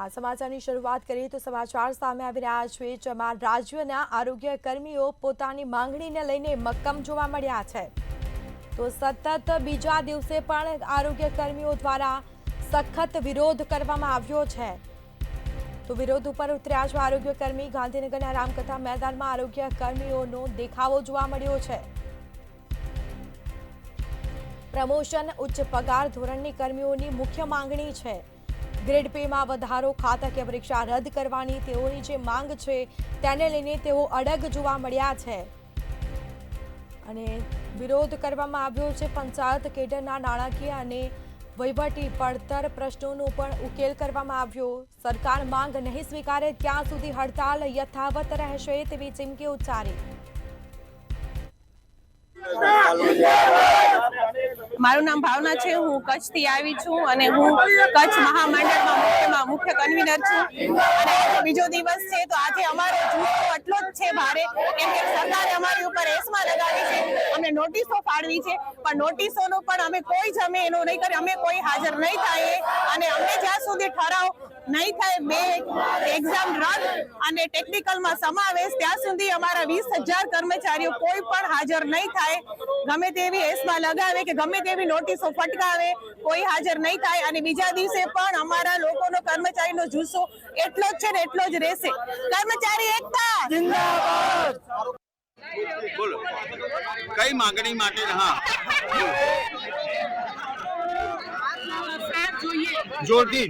આ સમાચારની શરૂઆત કરીએ તો સમાચાર સામે આવી રહ્યા છે, જેમાં રાજ્યના આરોગ્ય કર્મીઓ પોતાની માંગણીને લઈને મક્કમ જોવા મળ્યા છે. તો સતત બીજા દિવસે પણ આરોગ્ય કર્મીઓ દ્વારા સખત વિરોધ કરવામાં આવ્યો છે. તો વિરોધ ઉપર ઉતર્યા છે આરોગ્ય કર્મી. ગાંધીનગરના રામકથા મેદાનમાં આરોગ્ય કર્મીઓનો દેખાવો જોવા મળ્યો છે. પ્રમોશન, ઉચ્ચ પગાર ધોરણની કર્મીઓની મુખ્ય માંગણી છે. ગ્રેડ પેમાં વધારો, ખાતાકીય પરીક્ષા રદ કરવાની તેઓની જે માંગ છે તેને લઈને તેઓ અડગ જોવા મળ્યા છે અને વિરોધ કરવામાં આવ્યો છે. પંચાયત કેડરના નાણાકીય અને વહીવટી પડતર પ્રશ્નોનો પણ ઉકેલ કરવામાં આવ્યો. સરકાર માંગ નહીં સ્વીકારે ત્યાં સુધી હડતાલ યથાવત રહેશે તેવી ચીમકી ઉચ્ચારી. મારું નામ ભાવના છે. હું કચ્છથી આવી છું અને હું કચ્છ મહામંડળમાં મુખ્ય કન્વીનર છું. અને બીજો દિવસ છે તો આજે અમારો જૂથો એટલો જ છે ભારે, કેમ કે સરકારે અમારી ઉપર એસમા લગાવી છે, અમને નોટિસો ફાળવી છે, પણ નોટિસોનો પણ અમે કોઈ જ એનો નહીં કરી, અમે કોઈ હાજર નહીં થાય અને અમને જ્યાં સુધી ઠરાવ નહીં થાય, બે એક્ઝામ રદ અને ટેકનિકલમાં સમાવેશ, ત્યાં સુધી અમારા 20,000 કર્મચારીઓ કોઈ પણ હાજર નહીં થાય. ગમે તેવી એસમાં લગાવે કે ગમે તેવી નોટિસો ફટકાવે, કોઈ હાજર નહીં થાય. અને બીજા દિવસે પણ અમારા લોકોનો કર્મચારીનો જુસ્સો એટલો જ છે ને એટલો જ રહેશે. કર્મચારી એકતા જિંદાબાદ. બોલો કઈ માંગણી માટે? હા, જોરથી.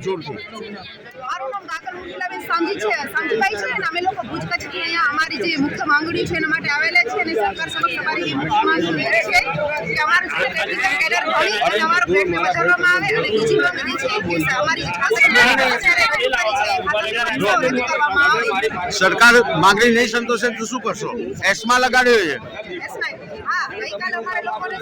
મારું નામ ડાકર મુકીલાબેન સાંજી છે, સાંજીભાઈ છે, અને અમે લોકો ભુજ કચ્છથી અહીંયા અમારી જે મુખ્ય માંગણી છે એના માટે આવેલા છે. અને સરકાર સમક્ષ અમારી મુખ્ય માંગણી એ છે કે અમારું જે ટેકનિકલ કેડર ભણી અને અમારો ગ્રેડ પે વધારવામાં આવે. અને બીજી માંગણી છે કે અમારી સરકાર માંગણી નહીં સંતોષે તો શું કરશો? એસમાં લગાડ્યો છે. હા, ગઈકાલે અમારા લોકોને